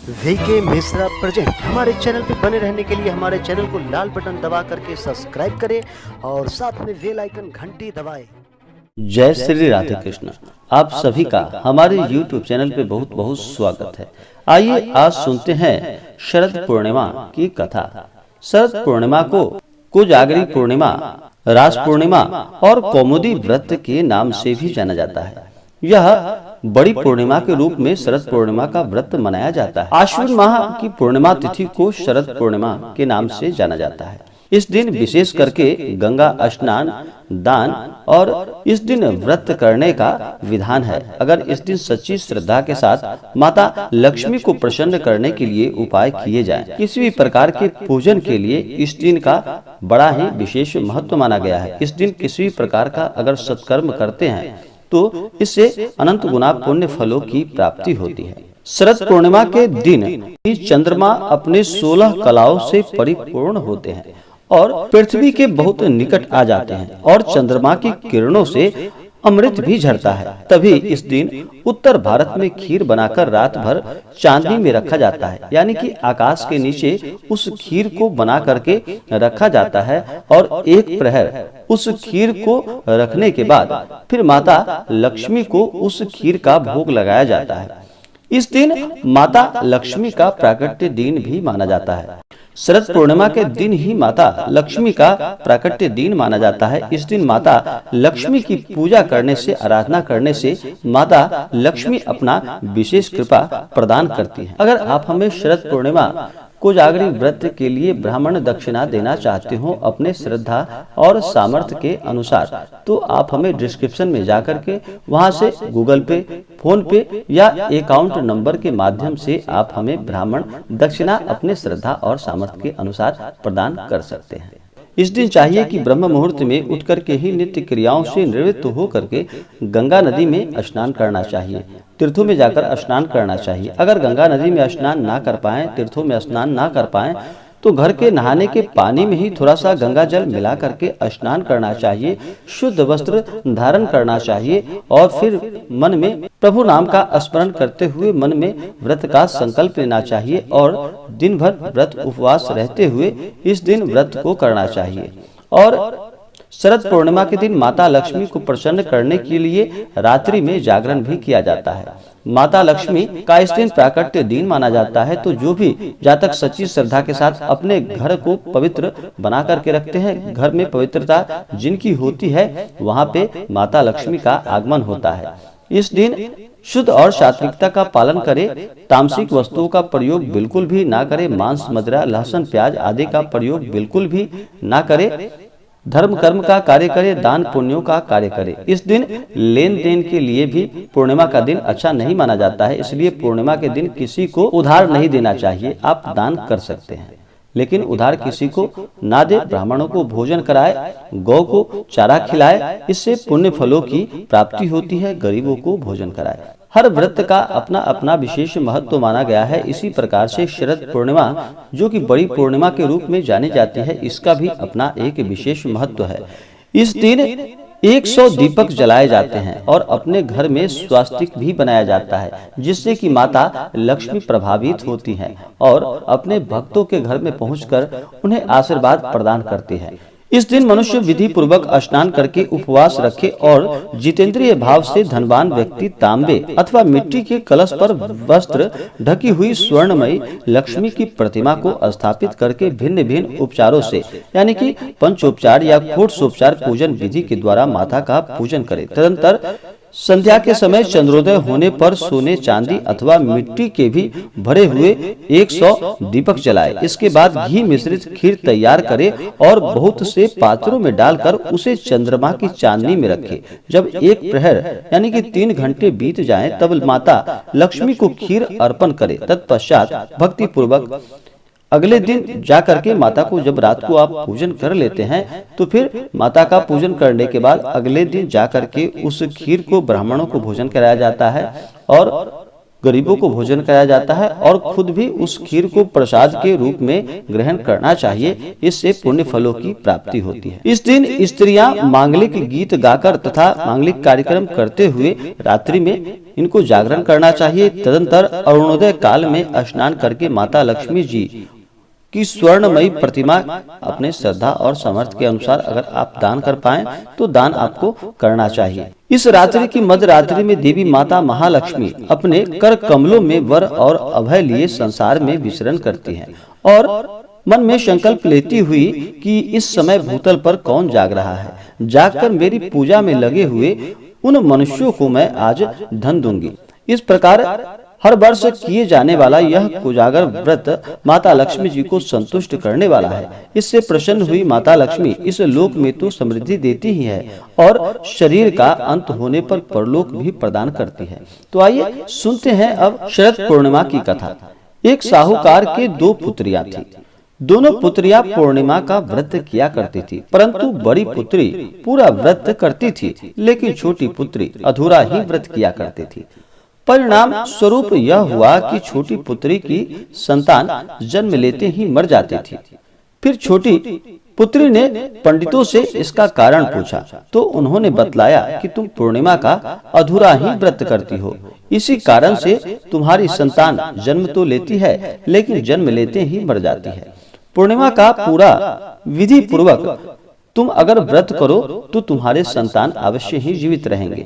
VK Mishra present. हमारे channel पर बने रहने के लिए हमारे चैनल को लाल बटन दबा करके सब्सक्राइब करें और साथ में बेल आइकन घंटी दबाएं। जय श्री राधे कृष्ण। आप सभी का हमारे YouTube चैनल पे बहुत बहुत स्वागत है। आइए आज सुनते हैं शरद पूर्णिमा की कथा। शरद पूर्णिमा को कोजागरी पूर्णिमा, रास पूर्णिमा और कौमुदी व्रत के नाम से भी जाना जाता है। यह बड़ी पूर्णिमा के रूप में शरद पूर्णिमा का व्रत मनाया जाता है। आश्विन माह की पूर्णिमा तिथि को शरद पूर्णिमा के नाम से जाना जाता है। इस दिन विशेष करके गंगा स्नान, दान और इस दिन व्रत करने का विधान है। अगर इस दिन सच्ची श्रद्धा के साथ माता लक्ष्मी को प्रसन्न करने के लिए उपाय किए जाएं, किसी भी प्रकार के पूजन के लिए इस दिन का बड़ा ही विशेष महत्व माना गया है। इस दिन किसी भी प्रकार का अगर सत्कर्म करते हैं तो इससे अनंत गुना पुण्य फलों की प्राप्ति होती है। शरद पूर्णिमा के दिन ही चंद्रमा अपने 16 कलाओं से परिपूर्ण होते हैं और पृथ्वी के बहुत निकट आ जाते हैं और चंद्रमा की किरणों से अमृत भी झरता है। तभी इस दिन उत्तर भारत में खीर बनाकर रात भर चांदी में रखा जाता है, यानी कि आकाश के नीचे उस खीर को बना करके रखा जाता है और एक प्रहर उस खीर को रखने के बाद फिर माता लक्ष्मी को उस खीर का भोग लगाया जाता है। इस दिन माता लक्ष्मी का प्राकट्य दिन भी माना जाता है। शरद पूर्णिमा के दिन ही माता लक्ष्मी का प्राकट्य दिन माना जाता है। इस दिन माता लक्ष्मी की पूजा करने से, आराधना करने से माता लक्ष्मी अपना विशेष कृपा प्रदान करती है। अगर आप हमें शरद पूर्णिमा कोजागरी व्रत के लिए ब्राह्मण दक्षिणा देना चाहते हो अपने श्रद्धा और सामर्थ्य के अनुसार, तो आप हमें डिस्क्रिप्शन में जाकर के वहां से गूगल पे, फोन पे या अकाउंट नंबर के माध्यम से आप हमें ब्राह्मण दक्षिणा अपने श्रद्धा और सामर्थ्य के अनुसार प्रदान कर सकते हैं। इस दिन चाहिए कि ब्रह्म मुहूर्त में उठ करके ही नित्य क्रियाओं से निवृत्त हो करके गंगा नदी में स्नान करना चाहिए, तीर्थों में जाकर स्नान करना चाहिए। अगर गंगा नदी में स्नान ना कर पाए, तीर्थों में स्नान ना कर पाए, तो घर के नहाने के पानी में ही थोड़ा सा गंगा जल मिला करके स्नान करना चाहिए। शुद्ध वस्त्र धारण करना चाहिए और फिर मन में प्रभु नाम का स्मरण करते हुए मन में व्रत का संकल्प लेना चाहिए और दिन भर व्रत उपवास रहते हुए इस दिन व्रत को करना चाहिए। और शरद पूर्णिमा के दिन माता लक्ष्मी को प्रसन्न करने के लिए रात्रि में जागरण भी किया जाता है। माता लक्ष्मी का इस दिन प्राकट्य दिन माना जाता है, तो जो भी जातक सच्ची श्रद्धा के साथ अपने घर को पवित्र बना करके रखते हैं, घर में पवित्रता जिनकी होती है वहाँ पे माता लक्ष्मी का आगमन होता है। इस दिन शुद्ध और सात्विकता का पालन करें, तामसिक वस्तुओं का प्रयोग बिल्कुल भी ना करें, मांस, मदिरा, लहसुन, प्याज आदि का प्रयोग बिल्कुल भी ना करें, धर्म कर्म का कार्य करे, दान पुण्यों का कार्य करे। इस दिन लेन देन के लिए भी पूर्णिमा का दिन अच्छा नहीं माना जाता है, इसलिए पूर्णिमा के दिन किसी को उधार नहीं देना चाहिए। आप दान कर सकते हैं लेकिन उधार किसी को ना दे, ब्राह्मणों को भोजन कराए, गौ को चारा खिलाए, इससे पुण्य फलों की प्राप्ति होती है। गरीबों को भोजन कराए। हर व्रत का अपना अपना विशेष महत्व माना गया है। इसी प्रकार से शरद पूर्णिमा, जो कि बड़ी पूर्णिमा के रूप में जानी जाती है, इसका भी अपना एक विशेष महत्व है। इस दिन 100 दीपक जलाए जाते हैं और अपने घर में स्वास्तिक भी बनाया जाता है, जिससे कि माता लक्ष्मी प्रभावित होती हैं और अपने भक्तों के घर में पहुंचकर उन्हें आशीर्वाद प्रदान करती है। इस दिन मनुष्य विधि पूर्वक स्नान करके उपवास रखे और जितेंद्रिय भाव से धनवान व्यक्ति तांबे अथवा मिट्टी के कलश पर वस्त्र ढकी हुई स्वर्णमयी लक्ष्मी की प्रतिमा को स्थापित करके भिन्न भिन्न उपचारों से, यानी कि पंचोपचार या कोटोपचार पूजन विधि के द्वारा माता का पूजन करे। तदंतर संध्या के समय चंद्रोदय होने पर सोने, चांदी अथवा मिट्टी के भी भरे हुए 100 दीपक जलाए। इसके बाद घी मिश्रित खीर तैयार करे और बहुत से पात्रों में डालकर उसे चंद्रमा की चांदनी में रखे। जब एक प्रहर यानी कि 3 घंटे बीत जाएं, तब माता लक्ष्मी को खीर अर्पण करे। तत्पश्चात भक्ति पूर्वक अगले दिन जा करके माता को, जब रात को आप पूजन कर लेते हैं, तो फिर माता का पूजन करने के बाद अगले दिन जा करके उस खीर को ब्राह्मणों को भोजन कराया जाता है और गरीबों को भोजन कराया जाता है और खुद भी उस खीर को प्रसाद के रूप में ग्रहण करना चाहिए। इससे पुण्य फलों की प्राप्ति होती है। इस दिन स्त्रियां मांगलिक गीत गाकर तथा मांगलिक कार्यक्रम करते हुए रात्रि में इनको जागरण करना चाहिए। तदंतर अरुणोदय काल में स्नान करके माता लक्ष्मी जी की स्वर्णमयी प्रतिमा अपने श्रद्धा और सामर्थ्य के अनुसार अगर आप दान कर पाएं तो दान आपको करना चाहिए। इस रात्रि की मध्य रात्रि में देवी माता महालक्ष्मी अपने कर कमलों में वर और अभय लिए संसार में विचरण करती हैं और मन में संकल्प लेती हुई कि इस समय भूतल पर कौन जाग रहा है, जागकर मेरी पूजा में लगे हुए उन मनुष्यों को मैं आज धन दूंगी। इस प्रकार हर वर्ष किए जाने वाला यह कोजागर व्रत माता लक्ष्मी जी को संतुष्ट करने वाला है। इससे प्रसन्न हुई माता लक्ष्मी इस लोक में तो समृद्धि देती ही है और शरीर का अंत होने पर परलोक भी प्रदान करती है। तो आइए सुनते हैं अब शरद पूर्णिमा की कथा। एक साहूकार के दो पुत्रियां थी। दोनों पुत्रियां पूर्णिमा का व्रत किया करती थी, परंतु बड़ी पुत्री पूरा व्रत करती थी, लेकिन छोटी पुत्री अधूरा ही व्रत किया करती थी। परिणाम स्वरूप यह हुआ कि छोटी पुत्री की संतान जन्म लेते ही मर जाती थी। फिर छोटी पुत्री ने पंडितों से इसका कारण पूछा तो उन्होंने बतलाया कि तुम पूर्णिमा का अधूरा ही व्रत करती हो, इसी कारण से तुम्हारी संतान जन्म तो लेती है लेकिन जन्म लेते ही मर जाती है। पूर्णिमा का पूरा विधि पूर्वक तुम अगर व्रत करो तो तुम्हारे संतान अवश्य ही जीवित रहेंगे।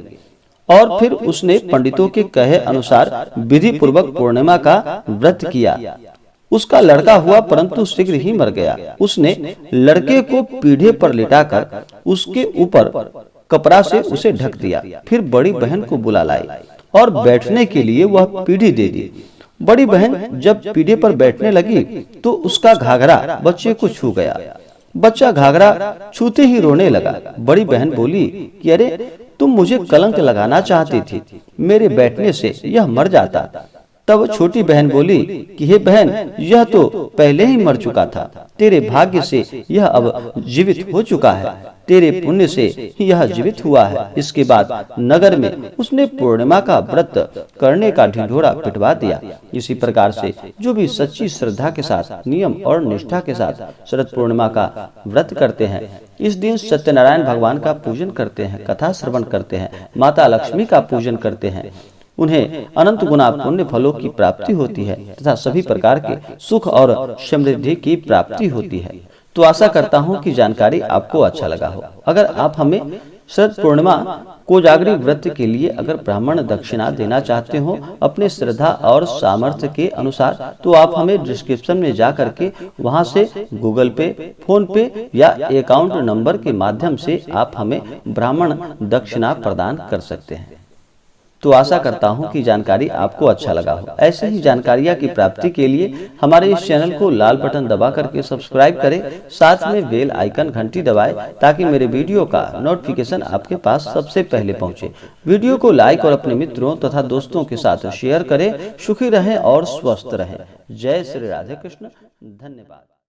और फिर उसने पंडितों के कहे अनुसार विधि पूर्वक पूर्णिमा का व्रत किया। उसका लड़का हुआ परंतु शीघ्र ही मर गया। उसने लड़के को पीढ़े पर लिटाकर उसके ऊपर कपड़ा से उसे ढक दिया। फिर बड़ी बहन को बुला लाई और बैठने के लिए वह पीढ़ी दे दी। बड़ी बहन जब पीढ़े पर बैठने लगी तो उसका घाघरा बच्चे को छू गया। बच्चा घाघरा छूते ही रोने लगा। बड़ी बहन बोली कि अरे तुम मुझे कलंक लगाना चाहती थी, मेरे बैठने से यह मर जाता। तब छोटी बहन बोली कि हे बहन, यह तो पहले ही मर चुका था, तेरे भाग्य से यह अब जीवित हो चुका है, तेरे पुण्य से यह जीवित हुआ है। इसके बाद नगर में उसने पूर्णिमा का व्रत करने का ढिंढोरा पिटवा दिया। इसी प्रकार से जो भी सच्ची श्रद्धा के साथ, नियम और निष्ठा के साथ शरद पूर्णिमा का व्रत करते हैं, इस दिन सत्यनारायण भगवान का पूजन करते हैं, कथा श्रवण करते हैं, माता लक्ष्मी का पूजन करते हैं, उन्हें अनंत गुना पुण्य फलों की प्राप्ति होती है तथा सभी प्रकार के सुख और समृद्धि की प्राप्ति होती है। तो आशा करता हूं कि जानकारी आपको अच्छा लगा हो। अगर आप हमें शरद पूर्णिमा कोजागरी व्रत के लिए अगर ब्राह्मण दक्षिणा देना चाहते हो अपने श्रद्धा और सामर्थ्य के अनुसार, तो आप हमें डिस्क्रिप्शन में जा करके वहां से गूगल पे, फोन पे या अकाउंट नंबर के माध्यम से आप हमें ब्राह्मण दक्षिणा प्रदान कर सकते हैं। तो आशा करता हूं कि जानकारी आपको अच्छा लगा हो। ऐसे ही जानकारियां की प्राप्ति के लिए हमारे इस चैनल को लाल बटन दबा करके सब्सक्राइब करें, साथ में बेल आइकन घंटी दबाएं ताकि मेरे वीडियो का नोटिफिकेशन आपके पास सबसे पहले पहुंचे। वीडियो को लाइक और अपने मित्रों तथा दोस्तों के साथ शेयर करें। सुखी रहें और स्वस्थ रहें। जय श्री राधे कृष्ण। धन्यवाद।